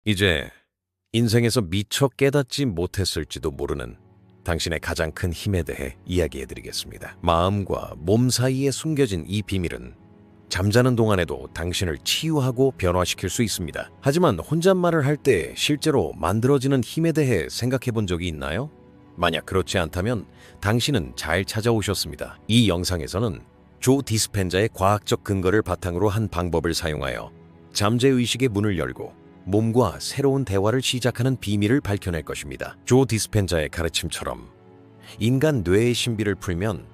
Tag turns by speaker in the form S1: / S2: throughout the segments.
S1: 이제 인생에서 미처 깨닫지 못했을지도 모르는 당신의 가장 큰 힘에 대해 이야기해드리겠습니다. 마음과 몸 사이에 숨겨진 이 비밀은 잠자는 동안에도 당신을 치유하고 변화시킬 수 있습니다. 하지만 혼잣말을 할 때 실제로 만들어지는 힘에 대해 생각해 본 적이 있나요? 만약 그렇지 않다면 당신은 잘 찾아오셨습니다. 이 영상에서는 조 디스펜자의 과학적 근거를 바탕으로 한 방법을 사용하여 잠재의식의 문을 열고 몸과 새로운 대화를 시작하는 비밀을 밝혀낼 것입니다. 조 디스펜자의 가르침처럼 인간 뇌의 신비를 풀면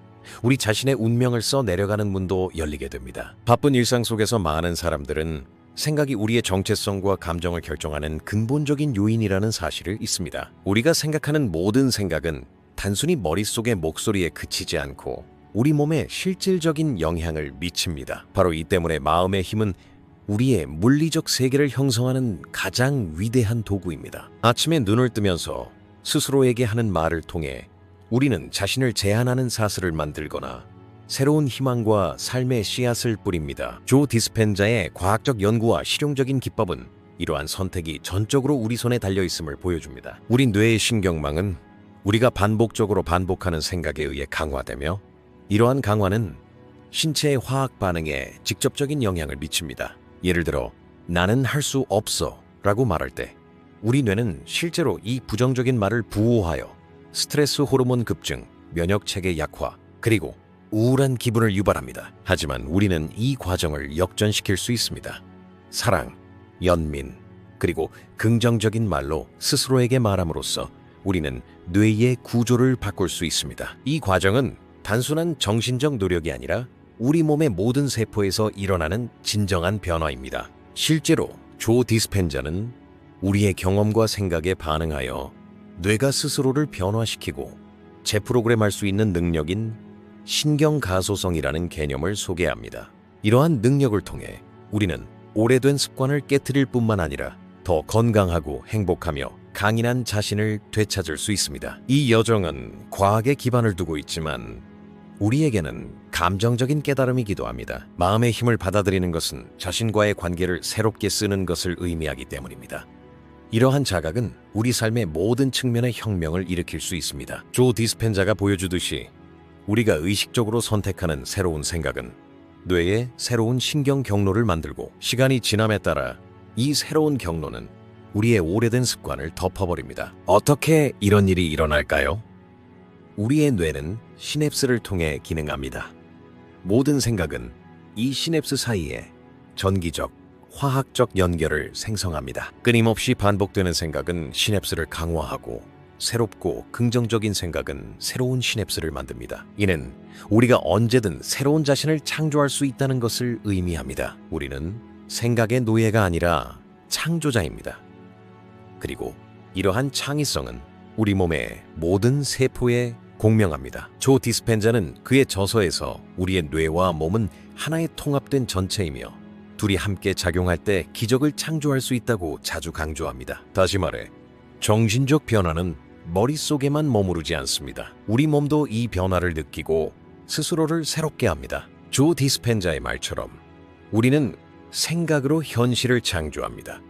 S1: 우리 자신의 운명을 써 내려가는 문도 열리게 됩니다. 바쁜 일상 속에서 많은 사람들은 생각이 우리의 정체성과 감정을 결정하는 근본적인 요인이라는 사실을 잊습니다. 우리가 생각하는 모든 생각은 단순히 머릿속의 목소리에 그치지 않고 우리 몸에 실질적인 영향을 미칩니다. 바로 이 때문에 마음의 힘은 우리의 물리적 세계를 형성하는 가장 위대한 도구입니다. 아침에 눈을 뜨면서 스스로에게 하는 말을 통해 우리는 자신을 제한하는 사슬을 만들거나 새로운 희망과 삶의 씨앗을 뿌립니다. 조 디스펜자의 과학적 연구와 실용적인 기법은 이러한 선택이 전적으로 우리 손에 달려있음을 보여줍니다. 우리 뇌의 신경망은 우리가 반복적으로 반복하는 생각에 의해 강화되며 이러한 강화는 신체의 화학 반응에 직접적인 영향을 미칩니다. 예를 들어 나는 할 수 없어 라고 말할 때 우리 뇌는 실제로 이 부정적인 말을 부호하여 스트레스 호르몬 급증, 면역체계 약화, 그리고 우울한 기분을 유발합니다. 하지만 우리는 이 과정을 역전시킬 수 있습니다. 사랑, 연민, 그리고 긍정적인 말로 스스로에게 말함으로써 우리는 뇌의 구조를 바꿀 수 있습니다. 이 과정은 단순한 정신적 노력이 아니라 우리 몸의 모든 세포에서 일어나는 진정한 변화입니다. 실제로 조 디스펜자는 우리의 경험과 생각에 반응하여 뇌가 스스로를 변화시키고 재프로그램할 수 있는 능력인 신경가소성이라는 개념을 소개합니다. 이러한 능력을 통해 우리는 오래된 습관을 깨트릴 뿐만 아니라 더 건강하고 행복하며 강인한 자신을 되찾을 수 있습니다. 이 여정은 과학에 기반을 두고 있지만 우리에게는 감정적인 깨달음이기도 합니다. 마음의 힘을 받아들이는 것은 자신과의 관계를 새롭게 쓰는 것을 의미하기 때문입니다. 이러한 자각은 우리 삶의 모든 측면의 혁명을 일으킬 수 있습니다. 조 디스펜자가 보여주듯이 우리가 의식적으로 선택하는 새로운 생각은 뇌에 새로운 신경 경로를 만들고 시간이 지남에 따라 이 새로운 경로는 우리의 오래된 습관을 덮어버립니다. 어떻게 이런 일이 일어날까요? 우리의 뇌는 시냅스를 통해 기능합니다. 모든 생각은 이 시냅스 사이에 전기적, 화학적 연결을 생성합니다. 끊임없이 반복되는 생각은 시냅스를 강화하고 새롭고 긍정적인 생각은 새로운 시냅스를 만듭니다. 이는 우리가 언제든 새로운 자신을 창조할 수 있다는 것을 의미합니다. 우리는 생각의 노예가 아니라 창조자입니다. 그리고 이러한 창의성은 우리 몸의 모든 세포에 공명합니다. 조 디스펜자는 그의 저서에서 우리의 뇌와 몸은 하나의 통합된 전체이며 둘이 함께 작용할 때 기적을 창조할 수 있다고 자주 강조합니다. 다시 말해, 정신적 변화는 머릿속에만 머무르지 않습니다. 우리 몸도 이 변화를 느끼고 스스로를 새롭게 합니다. 조 디스펜자의 말처럼 우리는 생각으로 현실을 창조합니다.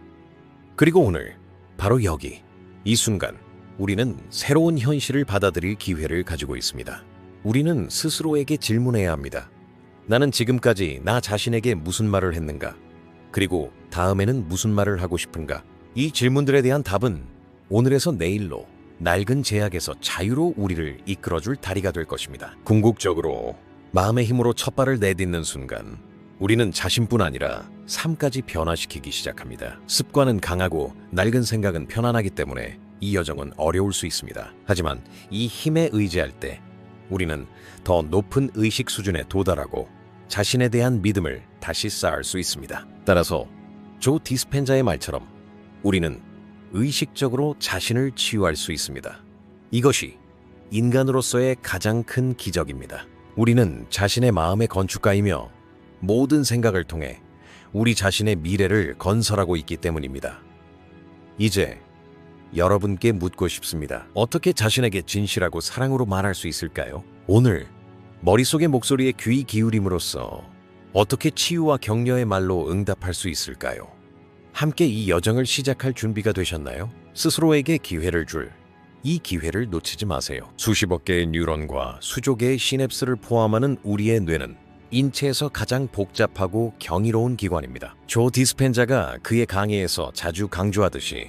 S1: 그리고 오늘, 바로 여기, 이 순간, 우리는 새로운 현실을 받아들일 기회를 가지고 있습니다. 우리는 스스로에게 질문해야 합니다. 나는 지금까지 나 자신에게 무슨 말을 했는가? 그리고 다음에는 무슨 말을 하고 싶은가? 이 질문들에 대한 답은 오늘에서 내일로 낡은 제약에서 자유로 우리를 이끌어줄 다리가 될 것입니다. 궁극적으로 마음의 힘으로 첫 발을 내딛는 순간 우리는 자신뿐 아니라 삶까지 변화시키기 시작합니다. 습관은 강하고 낡은 생각은 편안하기 때문에 이 여정은 어려울 수 있습니다. 하지만 이 힘에 의지할 때 우리는 더 높은 의식 수준에 도달하고 자신에 대한 믿음을 다시 쌓을 수 있습니다. 따라서 조 디스펜자의 말처럼 우리는 의식적으로 자신을 치유할 수 있습니다. 이것이 인간으로서의 가장 큰 기적입니다. 우리는 자신의 마음의 건축가이며 모든 생각을 통해 우리 자신의 미래를 건설하고 있기 때문입니다. 이제 여러분께 묻고 싶습니다. 어떻게 자신에게 진실하고 사랑으로 말할 수 있을까요? 오늘 머릿속의 목소리에 귀 기울임으로써 어떻게 치유와 격려의 말로 응답할 수 있을까요? 함께 이 여정을 시작할 준비가 되셨나요? 스스로에게 기회를 줄 이 기회를 놓치지 마세요. 수십억 개의 뉴런과 수조 개의 시냅스를 포함하는 우리의 뇌는 인체에서 가장 복잡하고 경이로운 기관입니다. 조 디스펜자가 그의 강의에서 자주 강조하듯이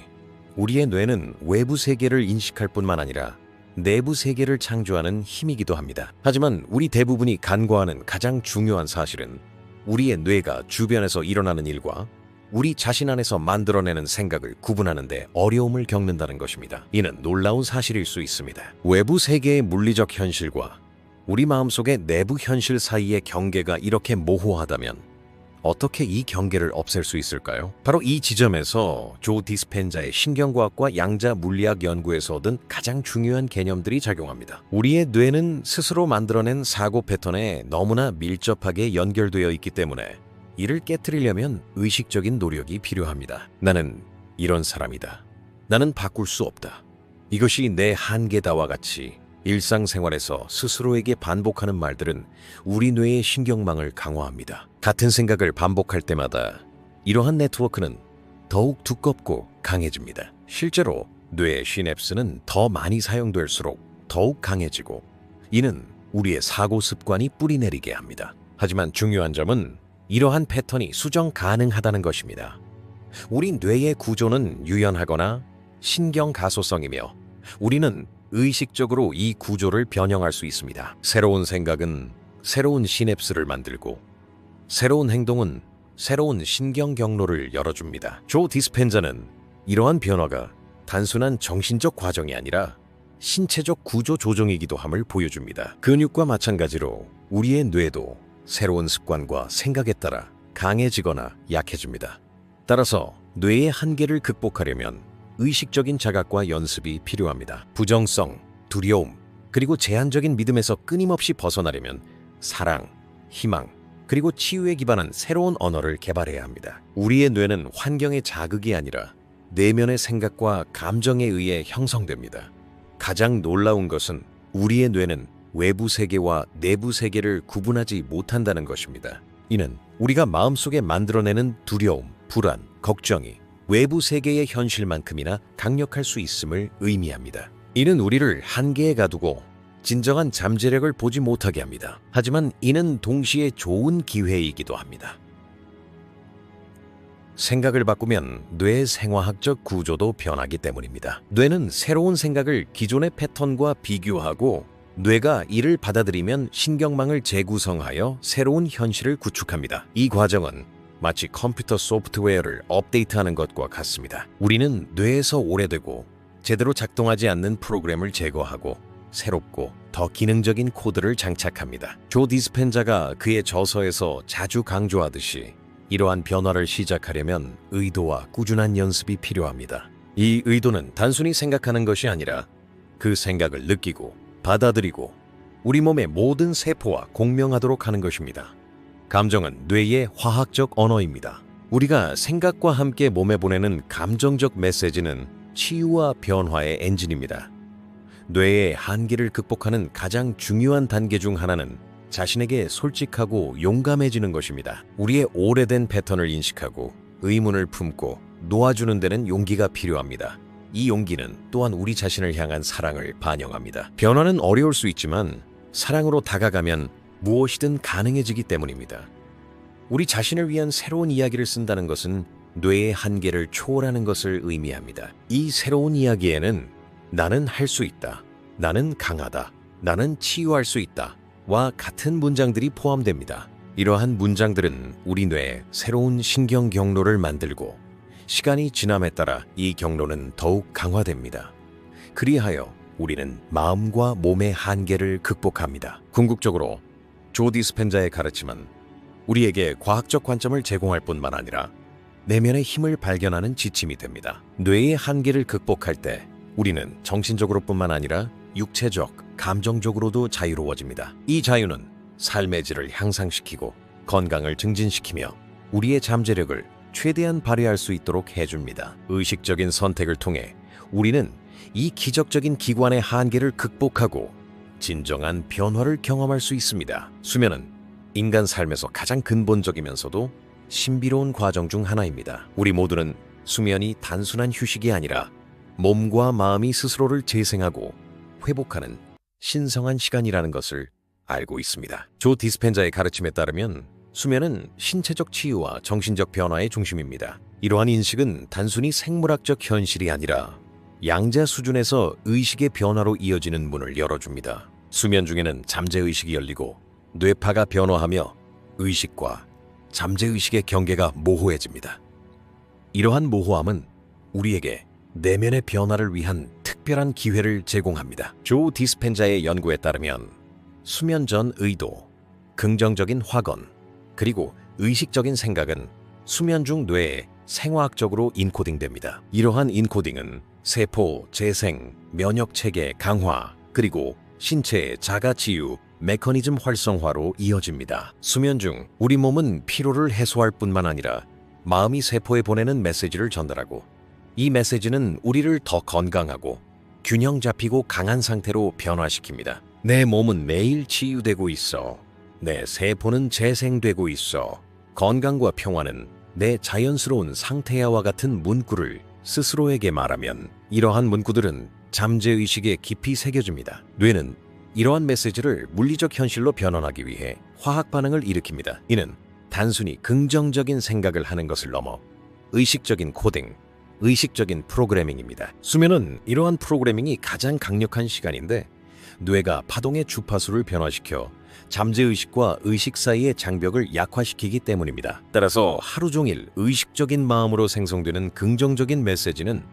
S1: 우리의 뇌는 외부 세계를 인식할 뿐만 아니라 내부 세계를 창조하는 힘이기도 합니다. 하지만 우리 대부분이 간과하는 가장 중요한 사실은 우리의 뇌가 주변에서 일어나는 일과 우리 자신 안에서 만들어내는 생각을 구분하는 데 어려움을 겪는다는 것입니다. 이는 놀라운 사실일 수 있습니다. 외부 세계의 물리적 현실과 우리 마음속의 내부 현실 사이의 경계가 이렇게 모호하다면 어떻게 이 경계를 없앨 수 있을까요? 바로 이 지점에서 조 디스펜자의 신경과학과 양자 물리학 연구에서 얻은 가장 중요한 개념들이 작용합니다. 우리의 뇌는 스스로 만들어낸 사고 패턴에 너무나 밀접하게 연결되어 있기 때문에 이를 깨트리려면 의식적인 노력이 필요합니다. 나는 이런 사람이다. 나는 바꿀 수 없다. 이것이 내 한계다와 같이 일상생활에서 스스로에게 반복하는 말들은 우리 뇌의 신경망을 강화합니다. 같은 생각을 반복할 때마다 이러한 네트워크는 더욱 두껍고 강해집니다. 실제로 뇌의 시냅스는 더 많이 사용될수록 더욱 강해지고 이는 우리의 사고 습관이 뿌리내리게 합니다. 하지만 중요한 점은 이러한 패턴이 수정 가능하다는 것입니다. 우리 뇌의 구조는 유연하거나 신경 가소성이며 우리는 의식적으로 이 구조를 변형할 수 있습니다. 새로운 생각은 새로운 시냅스를 만들고 새로운 행동은 새로운 신경 경로를 열어줍니다. 조 디스펜자는 이러한 변화가 단순한 정신적 과정이 아니라 신체적 구조 조정이기도 함을 보여줍니다. 근육과 마찬가지로 우리의 뇌도 새로운 습관과 생각에 따라 강해지거나 약해집니다. 따라서 뇌의 한계를 극복하려면 의식적인 자각과 연습이 필요합니다. 부정성, 두려움, 그리고 제한적인 믿음에서 끊임없이 벗어나려면 사랑, 희망, 그리고 치유에 기반한 새로운 언어를 개발해야 합니다. 우리의 뇌는 환경의 자극이 아니라 내면의 생각과 감정에 의해 형성됩니다. 가장 놀라운 것은 우리의 뇌는 외부 세계와 내부 세계를 구분하지 못한다는 것입니다. 이는 우리가 마음속에 만들어내는 두려움, 불안, 걱정이 외부 세계의 현실만큼이나 강력할 수 있음을 의미합니다. 이는 우리를 한계에 가두고 진정한 잠재력을 보지 못하게 합니다. 하지만 이는 동시에 좋은 기회이기도 합니다. 생각을 바꾸면 뇌의 생화학적 구조도 변하기 때문입니다. 뇌는 새로운 생각을 기존의 패턴과 비교하고 뇌가 이를 받아들이면 신경망을 재구성하여 새로운 현실을 구축합니다. 이 과정은 마치 컴퓨터 소프트웨어를 업데이트하는 것과 같습니다. 우리는 뇌에서 오래되고 제대로 작동하지 않는 프로그램을 제거하고 새롭고 더 기능적인 코드를 장착합니다. 조 디스펜자가 그의 저서에서 자주 강조하듯이 이러한 변화를 시작하려면 의도와 꾸준한 연습이 필요합니다. 이 의도는 단순히 생각하는 것이 아니라 그 생각을 느끼고 받아들이고 우리 몸의 모든 세포와 공명하도록 하는 것입니다. 감정은 뇌의 화학적 언어입니다. 우리가 생각과 함께 몸에 보내는 감정적 메시지는 치유와 변화의 엔진입니다. 뇌의 한계를 극복하는 가장 중요한 단계 중 하나는 자신에게 솔직하고 용감해지는 것입니다. 우리의 오래된 패턴을 인식하고 의문을 품고 놓아주는 데는 용기가 필요합니다. 이 용기는 또한 우리 자신을 향한 사랑을 반영합니다. 변화는 어려울 수 있지만 사랑으로 다가가면 무엇이든 가능해지기 때문입니다. 우리 자신을 위한 새로운 이야기를 쓴다는 것은 뇌의 한계를 초월하는 것을 의미합니다. 이 새로운 이야기에는 나는 할 수 있다, 나는 강하다, 나는 치유할 수 있다 와 같은 문장들이 포함됩니다. 이러한 문장들은 우리 뇌에 새로운 신경 경로를 만들고 시간이 지남에 따라 이 경로는 더욱 강화됩니다. 그리하여 우리는 마음과 몸의 한계를 극복합니다. 궁극적으로 조 디스펜자의 가르침은 우리에게 과학적 관점을 제공할 뿐만 아니라 내면의 힘을 발견하는 지침이 됩니다. 뇌의 한계를 극복할 때 우리는 정신적으로뿐만 아니라 육체적, 감정적으로도 자유로워집니다. 이 자유는 삶의 질을 향상시키고 건강을 증진시키며 우리의 잠재력을 최대한 발휘할 수 있도록 해줍니다. 의식적인 선택을 통해 우리는 이 기적적인 기관의 한계를 극복하고 진정한 변화를 경험할 수 있습니다. 수면은 인간 삶에서 가장 근본적이면서도 신비로운 과정 중 하나입니다. 우리 모두는 수면이 단순한 휴식이 아니라 몸과 마음이 스스로를 재생하고 회복하는 신성한 시간이라는 것을 알고 있습니다. 조 디스펜자의 가르침에 따르면 수면은 신체적 치유와 정신적 변화의 중심입니다. 이러한 인식은 단순히 생물학적 현실이 아니라 양자 수준에서 의식의 변화로 이어지는 문을 열어줍니다. 수면 중에는 잠재의식이 열리고 뇌파가 변화하며 의식과 잠재의식의 경계가 모호해집니다. 이러한 모호함은 우리에게 내면의 변화를 위한 특별한 기회를 제공합니다. 조 디스펜자의 연구에 따르면 수면 전 의도, 긍정적인 확언, 그리고 의식적인 생각은 수면 중 뇌에 생화학적으로 인코딩됩니다. 이러한 인코딩은 세포, 재생, 면역체계 강화, 그리고 신체의 자가치유, 메커니즘 활성화로 이어집니다. 수면 중 우리 몸은 피로를 해소할 뿐만 아니라 마음이 세포에 보내는 메시지를 전달하고 이 메시지는 우리를 더 건강하고 균형 잡히고 강한 상태로 변화시킵니다. 내 몸은 매일 치유되고 있어. 내 세포는 재생되고 있어. 건강과 평화는 내 자연스러운 상태야와 같은 문구를 스스로에게 말하면 이러한 문구들은 잠재의식에 깊이 새겨집니다. 뇌는 이러한 메시지를 물리적 현실로 변환하기 위해 화학 반응을 일으킵니다. 이는 단순히 긍정적인 생각을 하는 것을 넘어 의식적인 코딩, 의식적인 프로그래밍입니다. 수면은 이러한 프로그래밍이 가장 강력한 시간인데 뇌가 파동의 주파수를 변화시켜 잠재의식과 의식 사이의 장벽을 약화시키기 때문입니다. 따라서 하루 종일 의식적인 마음으로 생성되는 긍정적인 메시지는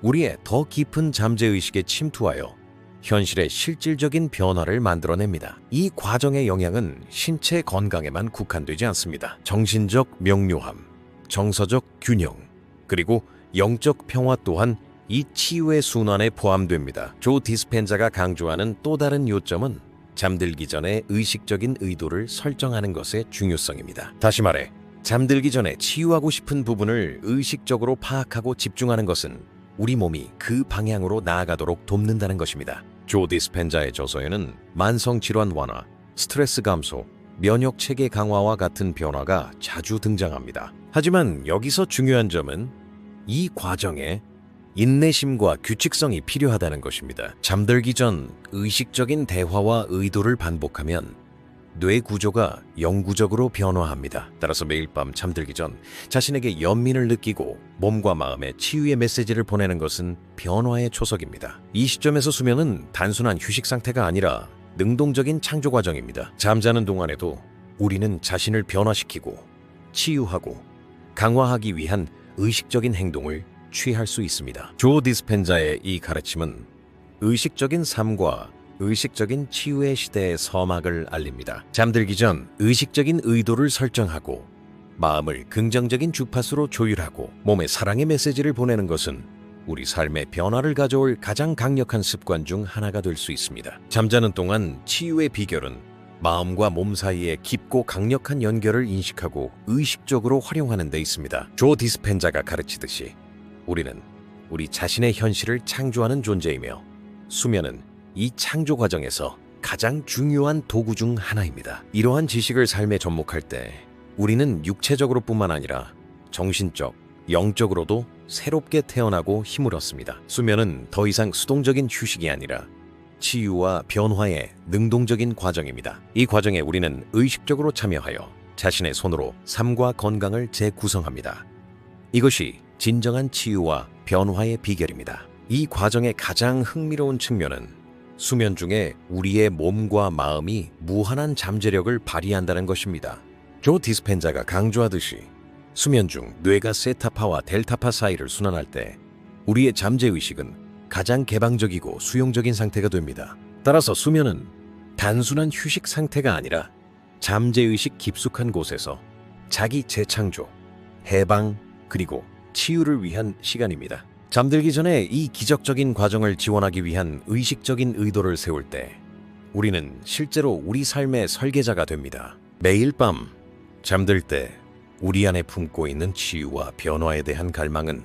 S1: 우리의 더 깊은 잠재의식에 침투하여 현실의 실질적인 변화를 만들어냅니다. 이 과정의 영향은 신체 건강에만 국한되지 않습니다. 정신적 명료함, 정서적 균형, 그리고 영적 평화 또한 이 치유의 순환에 포함됩니다. 조 디스펜자가 강조하는 또 다른 요점은 잠들기 전에 의식적인 의도를 설정하는 것의 중요성입니다. 다시 말해, 잠들기 전에 치유하고 싶은 부분을 의식적으로 파악하고 집중하는 것은 우리 몸이 그 방향으로 나아가도록 돕는다는 것입니다. 조 디스펜자의 저서에는 만성질환 완화, 스트레스 감소, 면역체계 강화와 같은 변화가 자주 등장합니다. 하지만 여기서 중요한 점은 이 과정에 인내심과 규칙성이 필요하다는 것입니다. 잠들기 전 의식적인 대화와 의도를 반복하면 뇌 구조가 영구적으로 변화합니다. 따라서 매일 밤 잠들기 전 자신에게 연민을 느끼고 몸과 마음에 치유의 메시지를 보내는 것은 변화의 초석입니다. 이 시점에서 수면은 단순한 휴식 상태가 아니라 능동적인 창조 과정입니다. 잠자는 동안에도 우리는 자신을 변화시키고 치유하고 강화하기 위한 의식적인 행동을 취할 수 있습니다. 조 디스펜자의 이 가르침은 의식적인 삶과 의식적인 치유의 시대의 서막을 알립니다. 잠들기 전 의식적인 의도를 설정하고 마음을 긍정적인 주파수로 조율하고 몸에 사랑의 메시지를 보내는 것은 우리 삶의 변화를 가져올 가장 강력한 습관 중 하나가 될 수 있습니다. 잠자는 동안 치유의 비결은 마음과 몸 사이의 깊고 강력한 연결을 인식하고 의식적으로 활용하는 데 있습니다. 조 디스펜자가 가르치듯이 우리는 우리 자신의 현실을 창조하는 존재이며 수면은 이 창조 과정에서 가장 중요한 도구 중 하나입니다. 이러한 지식을 삶에 접목할 때 우리는 육체적으로뿐만 아니라 정신적, 영적으로도 새롭게 태어나고 힘을 얻습니다. 수면은 더 이상 수동적인 휴식이 아니라 치유와 변화의 능동적인 과정입니다. 이 과정에 우리는 의식적으로 참여하여 자신의 손으로 삶과 건강을 재구성합니다. 이것이 진정한 치유와 변화의 비결입니다. 이 과정의 가장 흥미로운 측면은 수면 중에 우리의 몸과 마음이 무한한 잠재력을 발휘한다는 것입니다. 조 디스펜자가 강조하듯이 수면 중 뇌가 세타파와 델타파 사이를 순환할 때 우리의 잠재의식은 가장 개방적이고 수용적인 상태가 됩니다. 따라서 수면은 단순한 휴식 상태가 아니라 잠재의식 깊숙한 곳에서 자기 재창조, 해방, 그리고 치유를 위한 시간입니다. 잠들기 전에 이 기적적인 과정을 지원하기 위한 의식적인 의도를 세울 때 우리는 실제로 우리 삶의 설계자가 됩니다. 매일 밤 잠들 때 우리 안에 품고 있는 치유와 변화에 대한 갈망은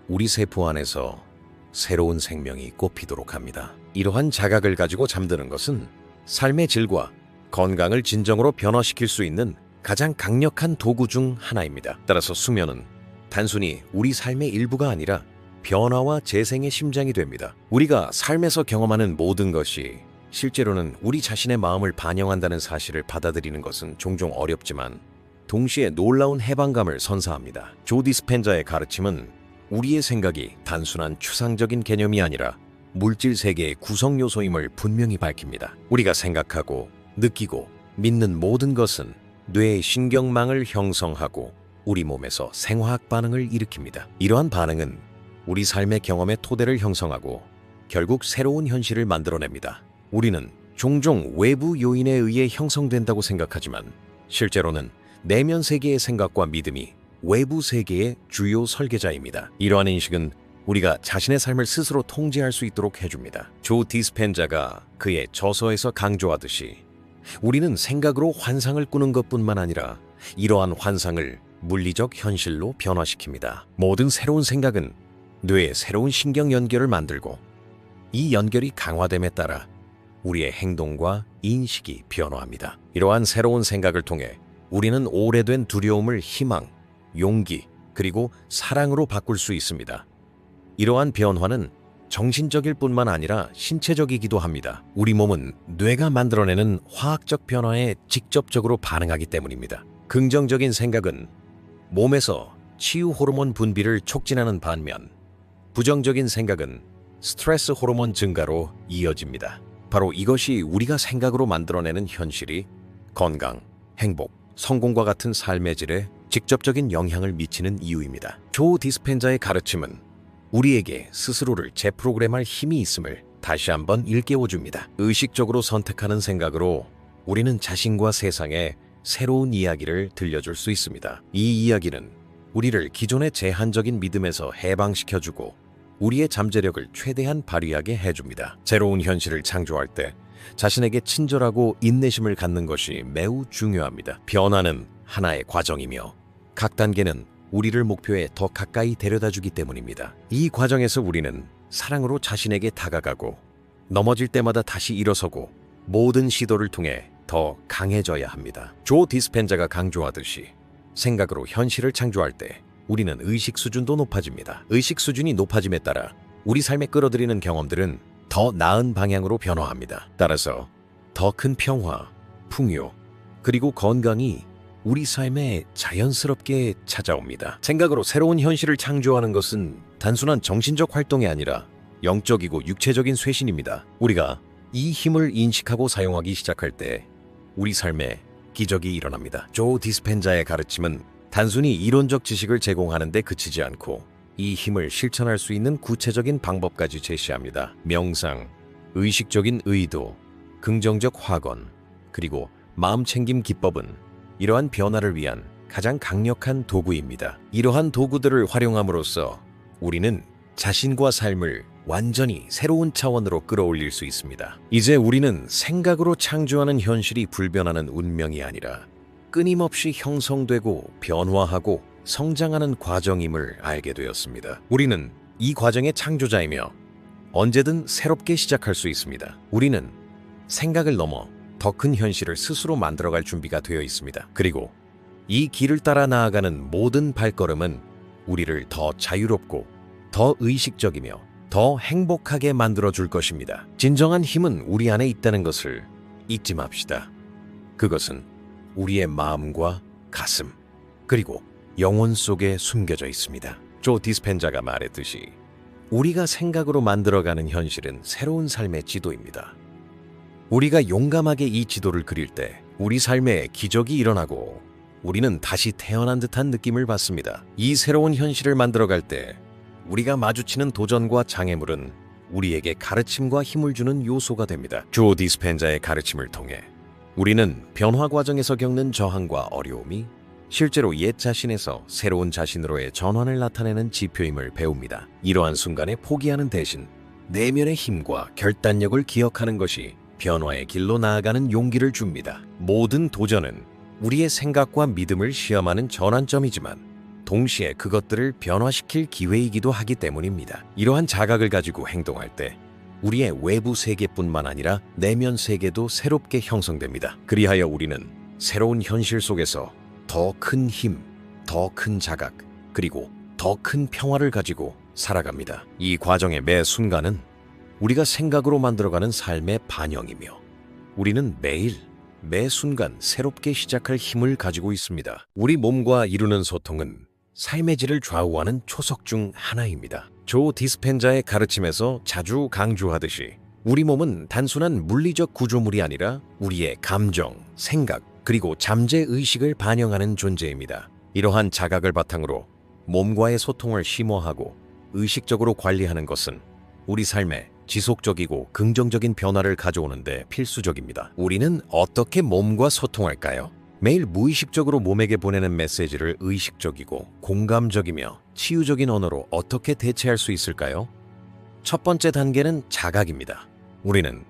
S1: 우리 세포 안에서 새로운 생명이 꽃피도록 합니다. 이러한 자각을 가지고 잠드는 것은 삶의 질과 건강을 진정으로 변화시킬 수 있는 가장 강력한 도구 중 하나입니다. 따라서 수면은 단순히 우리 삶의 일부가 아니라 변화와 재생의 심장이 됩니다. 우리가 삶에서 경험하는 모든 것이 실제로는 우리 자신의 마음을 반영한다는 사실을 받아들이는 것은 종종 어렵지만 동시에 놀라운 해방감을 선사합니다. 조 디스펜자의 가르침은 우리의 생각이 단순한 추상적인 개념이 아니라 물질 세계의 구성 요소임을 분명히 밝힙니다. 우리가 생각하고 느끼고 믿는 모든 것은 뇌의 신경망을 형성하고 우리 몸에서 생화학 반응을 일으킵니다. 이러한 반응은 우리 삶의 경험의 토대를 형성하고 결국 새로운 현실을 만들어냅니다. 우리는 종종 외부 요인에 의해 형성된다고 생각하지만 실제로는 내면 세계의 생각과 믿음이 외부 세계의 주요 설계자입니다. 이러한 인식은 우리가 자신의 삶을 스스로 통제할 수 있도록 해줍니다. 조 디스펜자가 그의 저서에서 강조하듯이 우리는 생각으로 환상을 꾸는 것뿐만 아니라 이러한 환상을 물리적 현실로 변화시킵니다. 모든 새로운 생각은 뇌에 새로운 신경 연결을 만들고 이 연결이 강화됨에 따라 우리의 행동과 인식이 변화합니다. 이러한 새로운 생각을 통해 우리는 오래된 두려움을 희망, 용기, 그리고 사랑으로 바꿀 수 있습니다. 이러한 변화는 정신적일 뿐만 아니라 신체적이기도 합니다. 우리 몸은 뇌가 만들어내는 화학적 변화에 직접적으로 반응하기 때문입니다. 긍정적인 생각은 몸에서 치유 호르몬 분비를 촉진하는 반면 부정적인 생각은 스트레스 호르몬 증가로 이어집니다. 바로 이것이 우리가 생각으로 만들어내는 현실이 건강, 행복, 성공과 같은 삶의 질에 직접적인 영향을 미치는 이유입니다. 조 디스펜자의 가르침은 우리에게 스스로를 재프로그램할 힘이 있음을 다시 한번 일깨워줍니다. 의식적으로 선택하는 생각으로 우리는 자신과 세상에 새로운 이야기를 들려줄 수 있습니다. 이 이야기는 우리를 기존의 제한적인 믿음에서 해방시켜주고 우리의 잠재력을 최대한 발휘하게 해줍니다. 새로운 현실을 창조할 때 자신에게 친절하고 인내심을 갖는 것이 매우 중요합니다. 변화는 하나의 과정이며 각 단계는 우리를 목표에 더 가까이 데려다주기 때문입니다. 이 과정에서 우리는 사랑으로 자신에게 다가가고 넘어질 때마다 다시 일어서고 모든 시도를 통해 더 강해져야 합니다. 조 디스펜자가 강조하듯이 생각으로 현실을 창조할 때 우리는 의식 수준도 높아집니다. 의식 수준이 높아짐에 따라 우리 삶에 끌어들이는 경험들은 더 나은 방향으로 변화합니다. 따라서 더 큰 평화, 풍요, 그리고 건강이 우리 삶에 자연스럽게 찾아옵니다. 생각으로 새로운 현실을 창조하는 것은 단순한 정신적 활동이 아니라 영적이고 육체적인 쇄신입니다. 우리가 이 힘을 인식하고 사용하기 시작할 때 우리 삶에 기적이 일어납니다. 조 디스펜자의 가르침은 단순히 이론적 지식을 제공하는 데 그치지 않고 이 힘을 실천할 수 있는 구체적인 방법까지 제시합니다. 명상, 의식적인 의도, 긍정적 확언, 그리고 마음챙김 기법은 이러한 변화를 위한 가장 강력한 도구입니다. 이러한 도구들을 활용함으로써 우리는 자신과 삶을 완전히 새로운 차원으로 끌어올릴 수 있습니다. 이제 우리는 생각으로 창조하는 현실이 불변하는 운명이 아니라 끊임없이 형성되고 변화하고 성장하는 과정임을 알게 되었습니다. 우리는 이 과정의 창조자이며 언제든 새롭게 시작할 수 있습니다. 우리는 생각을 넘어 더 큰 현실을 스스로 만들어갈 준비가 되어 있습니다. 그리고 이 길을 따라 나아가는 모든 발걸음은 우리를 더 자유롭고 더 의식적이며 더 행복하게 만들어줄 것입니다. 진정한 힘은 우리 안에 있다는 것을 잊지 맙시다. 그것은 우리의 마음과 가슴, 그리고 영혼 속에 숨겨져 있습니다. 조 디스펜자가 말했듯이 우리가 생각으로 만들어가는 현실은 새로운 삶의 지도입니다. 우리가 용감하게 이 지도를 그릴 때 우리 삶에 기적이 일어나고 우리는 다시 태어난 듯한 느낌을 받습니다. 이 새로운 현실을 만들어갈 때 우리가 마주치는 도전과 장애물은 우리에게 가르침과 힘을 주는 요소가 됩니다. 조 디스펜자의 가르침을 통해 우리는 변화 과정에서 겪는 저항과 어려움이 실제로 옛 자신에서 새로운 자신으로의 전환을 나타내는 지표임을 배웁니다. 이러한 순간에 포기하는 대신 내면의 힘과 결단력을 기억하는 것이 변화의 길로 나아가는 용기를 줍니다. 모든 도전은 우리의 생각과 믿음을 시험하는 전환점이지만 동시에 그것들을 변화시킬 기회이기도 하기 때문입니다. 이러한 자각을 가지고 행동할 때 우리의 외부 세계뿐만 아니라 내면 세계도 새롭게 형성됩니다. 그리하여 우리는 새로운 현실 속에서 더 큰 힘, 더 큰 자각, 그리고 더 큰 평화를 가지고 살아갑니다. 이 과정의 매 순간은 우리가 생각으로 만들어가는 삶의 반영이며 우리는 매일, 매 순간 새롭게 시작할 힘을 가지고 있습니다. 우리 몸과 이루는 소통은 삶의 질을 좌우하는 초석 중 하나입니다. 조 디스펜자의 가르침에서 자주 강조하듯이 우리 몸은 단순한 물리적 구조물이 아니라 우리의 감정, 생각, 그리고 잠재의식을 반영하는 존재입니다. 이러한 자각을 바탕으로 몸과의 소통을 심오하고 의식적으로 관리하는 것은 우리 삶에 지속적이고 긍정적인 변화를 가져오는데 필수적입니다. 우리는 어떻게 몸과 소통할까요? 매일 무의식적으로 몸에게 보내는 메시지를 의식적이고 공감적이며 치유적인 언어로 어떻게 대체할 수 있을까요? 첫 번째 단계는 자각입니다. 우리는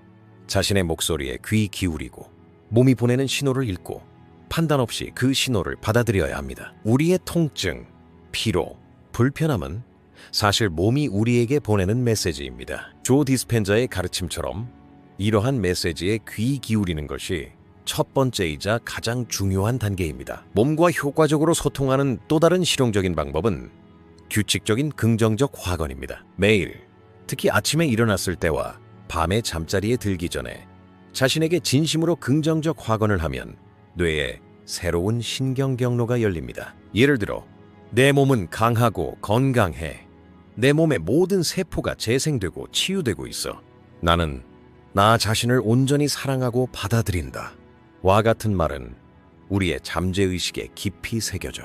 S1: 자신의 목소리에 귀 기울이고 몸이 보내는 신호를 읽고 판단 없이 그 신호를 받아들여야 합니다. 우리의 통증, 피로, 불편함은 사실 몸이 우리에게 보내는 메시지입니다. 조 디스펜자의 가르침처럼 이러한 메시지에 귀 기울이는 것이 첫 번째이자 가장 중요한 단계입니다. 몸과 효과적으로 소통하는 또 다른 실용적인 방법은 규칙적인 긍정적 확언입니다. 매일, 특히 아침에 일어났을 때와 밤에 잠자리에 들기 전에 자신에게 진심으로 긍정적 확언을 하면 뇌에 새로운 신경 경로가 열립니다. 예를 들어, 내 몸은 강하고 건강해. 내 몸의 모든 세포가 재생되고 치유되고 있어. 나는 나 자신을 온전히 사랑하고 받아들인다. 와 같은 말은 우리의 잠재의식에 깊이 새겨져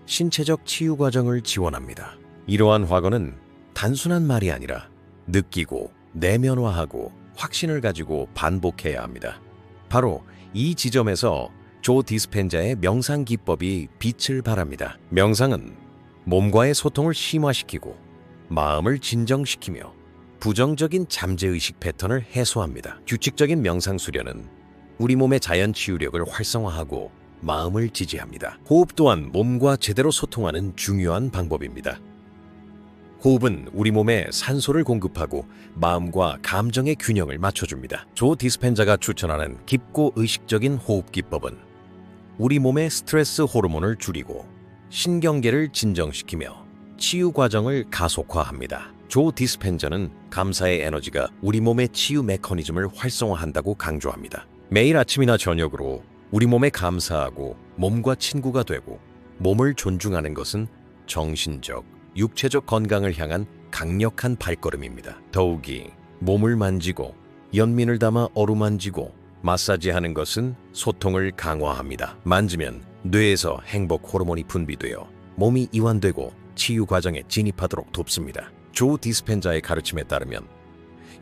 S1: 신체적 치유 과정을 지원합니다. 이러한 확언은 단순한 말이 아니라 느끼고 내면화하고 확신을 가지고 반복해야 합니다. 바로 이 지점에서 조 디스펜자의 명상 기법이 빛을 발합니다. 명상은 몸과의 소통을 심화시키고 마음을 진정시키며 부정적인 잠재의식 패턴을 해소합니다. 규칙적인 명상 수련은 우리 몸의 자연 치유력을 활성화하고 마음을 지지합니다. 호흡 또한 몸과 제대로 소통하는 중요한 방법입니다. 호흡은 우리 몸에 산소를 공급하고 마음과 감정의 균형을 맞춰줍니다. 조 디스펜자가 추천하는 깊고 의식적인 호흡 기법은 우리 몸의 스트레스 호르몬을 줄이고 신경계를 진정시키며 치유 과정을 가속화합니다. 조 디스펜자는 감사의 에너지가 우리 몸의 치유 메커니즘을 활성화한다고 강조합니다. 매일 아침이나 저녁으로 우리 몸에 감사하고 몸과 친구가 되고 몸을 존중하는 것은 정신적, 육체적 건강을 향한 강력한 발걸음입니다. 더욱이 몸을 만지고 연민을 담아 어루만지고 마사지하는 것은 소통을 강화합니다. 만지면 뇌에서 행복 호르몬이 분비되어 몸이 이완되고 치유 과정에 진입하도록 돕습니다. 조 디스펜자의 가르침에 따르면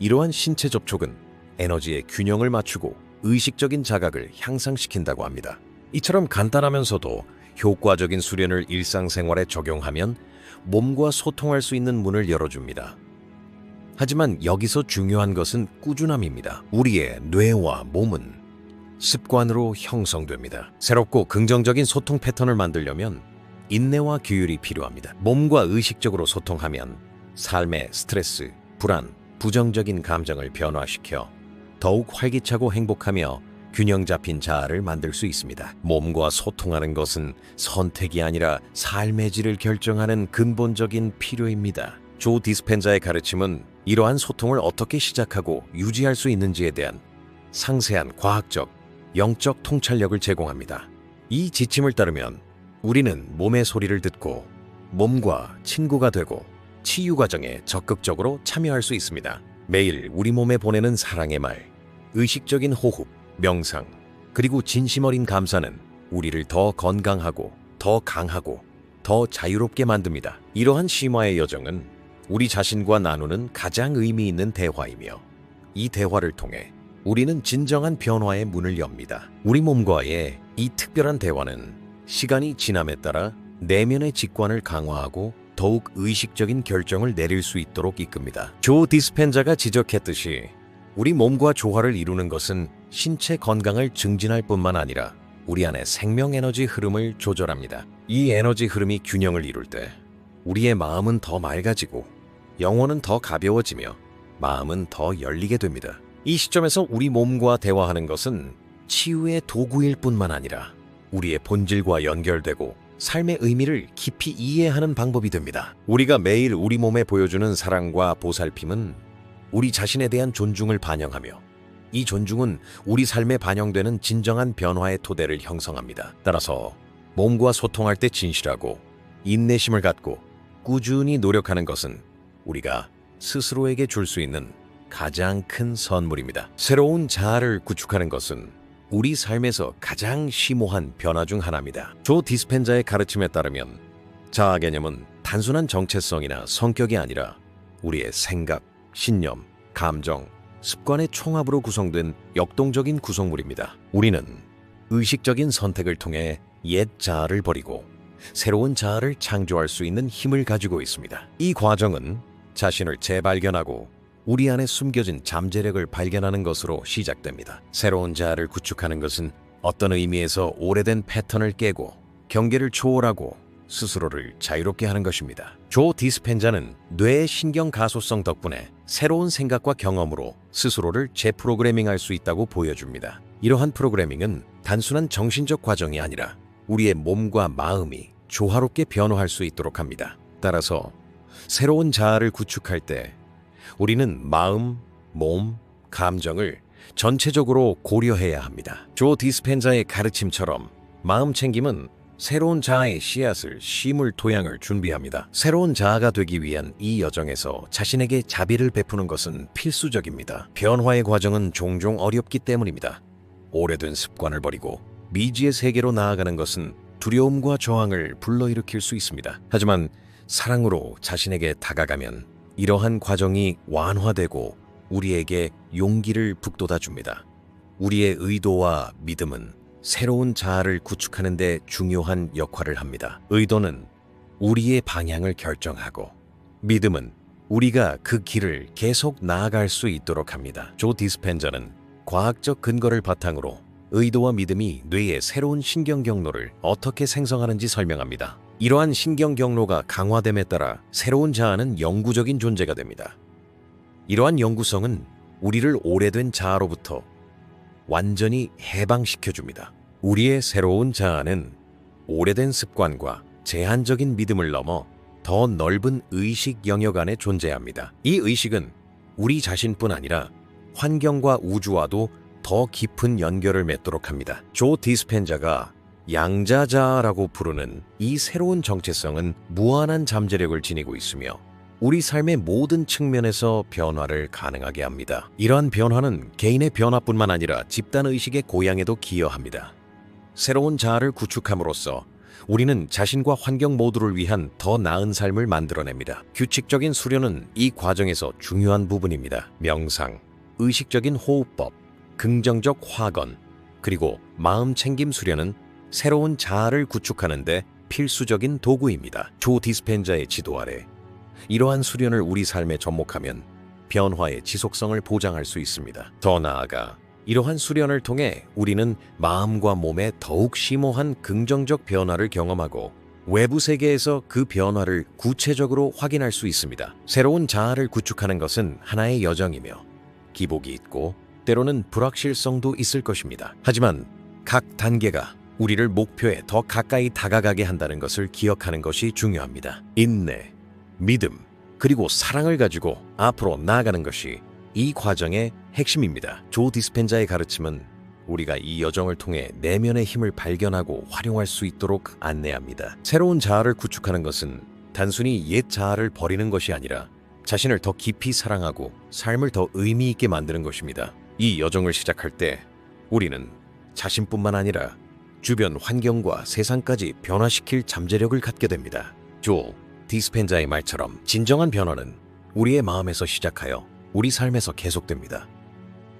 S1: 이러한 신체 접촉은 에너지의 균형을 맞추고 의식적인 자각을 향상시킨다고 합니다. 이처럼 간단하면서도 효과적인 수련을 일상생활에 적용하면 몸과 소통할 수 있는 문을 열어줍니다. 하지만 여기서 중요한 것은 꾸준함입니다. 우리의 뇌와 몸은 습관으로 형성됩니다. 새롭고 긍정적인 소통 패턴을 만들려면 인내와 규율이 필요합니다. 몸과 의식적으로 소통하면 삶의 스트레스, 불안, 부정적인 감정을 변화시켜 더욱 활기차고 행복하며 균형 잡힌 자아를 만들 수 있습니다. 몸과 소통하는 것은 선택이 아니라 삶의 질을 결정하는 근본적인 필요입니다. 조 디스펜자의 가르침은 이러한 소통을 어떻게 시작하고 유지할 수 있는지에 대한 상세한 과학적, 영적 통찰력을 제공합니다. 이 지침을 따르면 우리는 몸의 소리를 듣고 몸과 친구가 되고 치유 과정에 적극적으로 참여할 수 있습니다. 매일 우리 몸에 보내는 사랑의 말, 의식적인 호흡, 명상, 그리고 진심 어린 감사는 우리를 더 건강하고 더 강하고 더 자유롭게 만듭니다. 이러한 심화의 여정은 우리 자신과 나누는 가장 의미 있는 대화이며 이 대화를 통해 우리는 진정한 변화의 문을 엽니다. 우리 몸과의 이 특별한 대화는 시간이 지남에 따라 내면의 직관을 강화하고 더욱 의식적인 결정을 내릴 수 있도록 이끕니다. 조 디스펜자가 지적했듯이 우리 몸과 조화를 이루는 것은 신체 건강을 증진할 뿐만 아니라 우리 안의 생명 에너지 흐름을 조절합니다. 이 에너지 흐름이 균형을 이룰 때 우리의 마음은 더 맑아지고 영혼은 더 가벼워지며 마음은 더 열리게 됩니다. 이 시점에서 우리 몸과 대화하는 것은 치유의 도구일 뿐만 아니라 우리의 본질과 연결되고 삶의 의미를 깊이 이해하는 방법이 됩니다. 우리가 매일 우리 몸에 보여주는 사랑과 보살핌은 우리 자신에 대한 존중을 반영하며 이 존중은 우리 삶에 반영되는 진정한 변화의 토대를 형성합니다. 따라서 몸과 소통할 때 진실하고 인내심을 갖고 꾸준히 노력하는 것은 우리가 스스로에게 줄 수 있는 가장 큰 선물입니다. 새로운 자아를 구축하는 것은 우리 삶에서 가장 심오한 변화 중 하나입니다. 조 디스펜자의 가르침에 따르면 자아 개념은 단순한 정체성이나 성격이 아니라 우리의 생각, 신념, 감정, 습관의 총합으로 구성된 역동적인 구성물입니다. 우리는 의식적인 선택을 통해 옛 자아를 버리고 새로운 자아를 창조할 수 있는 힘을 가지고 있습니다. 이 과정은 자신을 재발견하고 우리 안에 숨겨진 잠재력을 발견하는 것으로 시작됩니다. 새로운 자아를 구축하는 것은 어떤 의미에서 오래된 패턴을 깨고 경계를 초월하고 스스로를 자유롭게 하는 것입니다. 조 디스펜자는 뇌의 신경 가소성 덕분에 새로운 생각과 경험으로 스스로를 재프로그래밍할 수 있다고 보여줍니다. 이러한 프로그래밍은 단순한 정신적 과정이 아니라 우리의 몸과 마음이 조화롭게 변화할 수 있도록 합니다. 따라서 새로운 자아를 구축할 때 우리는 마음, 몸, 감정을 전체적으로 고려해야 합니다. 조 디스펜자의 가르침처럼 마음 챙김은 새로운 자아의 씨앗을 심을 토양을 준비합니다. 새로운 자아가 되기 위한 이 여정에서 자신에게 자비를 베푸는 것은 필수적입니다. 변화의 과정은 종종 어렵기 때문입니다. 오래된 습관을 버리고 미지의 세계로 나아가는 것은 두려움과 저항을 불러일으킬 수 있습니다. 하지만 사랑으로 자신에게 다가가면 이러한 과정이 완화되고 우리에게 용기를 북돋아 줍니다. 우리의 의도와 믿음은 새로운 자아를 구축하는 데 중요한 역할을 합니다. 의도는 우리의 방향을 결정하고 믿음은 우리가 그 길을 계속 나아갈 수 있도록 합니다. 조 디스펜자는 과학적 근거를 바탕으로 의도와 믿음이 뇌의 새로운 신경 경로를 어떻게 생성하는지 설명합니다. 이러한 신경 경로가 강화됨에 따라 새로운 자아는 영구적인 존재가 됩니다. 이러한 영구성은 우리를 오래된 자아로부터 완전히 해방시켜줍니다. 우리의 새로운 자아는 오래된 습관과 제한적인 믿음을 넘어 더 넓은 의식 영역 안에 존재합니다. 이 의식은 우리 자신뿐 아니라 환경과 우주와도 더 깊은 연결을 맺도록 합니다. 조 디스펜자가 양자자아라고 부르는 이 새로운 정체성은 무한한 잠재력을 지니고 있으며 우리 삶의 모든 측면에서 변화를 가능하게 합니다. 이러한 변화는 개인의 변화뿐만 아니라 집단의식의 고양에도 기여합니다. 새로운 자아를 구축함으로써 우리는 자신과 환경 모두를 위한 더 나은 삶을 만들어냅니다. 규칙적인 수련은 이 과정에서 중요한 부분입니다. 명상, 의식적인 호흡법, 긍정적 화건, 그리고 마음 챙김 수련은 새로운 자아를 구축하는 데 필수적인 도구입니다. 조 디스펜자의 지도 아래 이러한 수련을 우리 삶에 접목하면 변화의 지속성을 보장할 수 있습니다. 더 나아가 이러한 수련을 통해 우리는 마음과 몸에 더욱 심오한 긍정적 변화를 경험하고 외부 세계에서 그 변화를 구체적으로 확인할 수 있습니다. 새로운 자아를 구축하는 것은 하나의 여정이며 기복이 있고 때로는 불확실성도 있을 것입니다. 하지만 각 단계가 우리를 목표에 더 가까이 다가가게 한다는 것을 기억하는 것이 중요합니다. 인내, 믿음, 그리고 사랑을 가지고 앞으로 나아가는 것이 이 과정의 핵심입니다. 조 디스펜자의 가르침은 우리가 이 여정을 통해 내면의 힘을 발견하고 활용할 수 있도록 안내합니다. 새로운 자아를 구축하는 것은 단순히 옛 자아를 버리는 것이 아니라 자신을 더 깊이 사랑하고 삶을 더 의미 있게 만드는 것입니다. 이 여정을 시작할 때 우리는 자신뿐만 아니라 주변 환경과 세상까지 변화시킬 잠재력을 갖게 됩니다. 조 디스펜자의 말처럼 진정한 변화는 우리의 마음에서 시작하여 우리 삶에서 계속됩니다.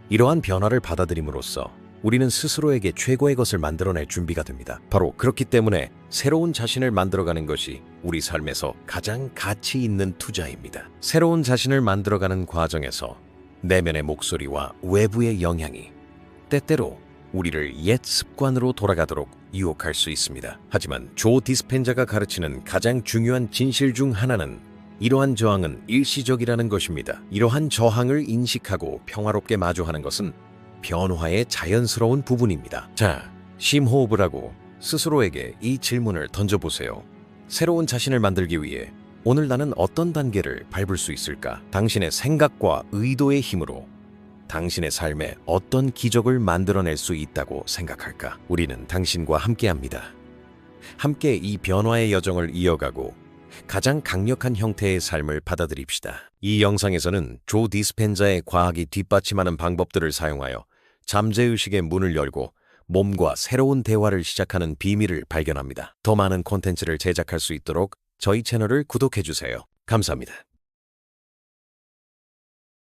S1: 이러한 변화를 받아들임으로써 우리는 스스로에게 최고의 것을 만들어낼 준비가 됩니다. 바로 그렇기 때문에 새로운 자신을 만들어가는 것이 우리 삶에서 가장 가치 있는 투자입니다. 새로운 자신을 만들어가는 과정에서 내면의 목소리와 외부의 영향이 때때로 우리를 옛 습관으로 돌아가도록 유혹할 수 있습니다. 하지만 조 디스펜자가 가르치는 가장 중요한 진실 중 하나는 이러한 저항은 일시적이라는 것입니다. 이러한 저항을 인식하고 평화롭게 마주하는 것은 변화의 자연스러운 부분입니다. 자, 심호흡을 하고 스스로에게 이 질문을 던져보세요. 새로운 자신을 만들기 위해 오늘 나는 어떤 단계를 밟을 수 있을까? 당신의 생각과 의도의 힘으로 당신의 삶에 어떤 기적을 만들어낼 수 있다고 생각할까? 우리는 당신과 함께합니다. 함께 이 변화의 여정을 이어가고 가장 강력한 형태의 삶을 받아들입시다. 이 영상에서는 조 디스펜자의 과학이 뒷받침하는 방법들을 사용하여 잠재의식의 문을 열고 몸과 새로운 대화를 시작하는 비밀을 발견합니다. 더 많은 콘텐츠를 제작할 수 있도록 저희 채널을 구독해주세요. 감사합니다.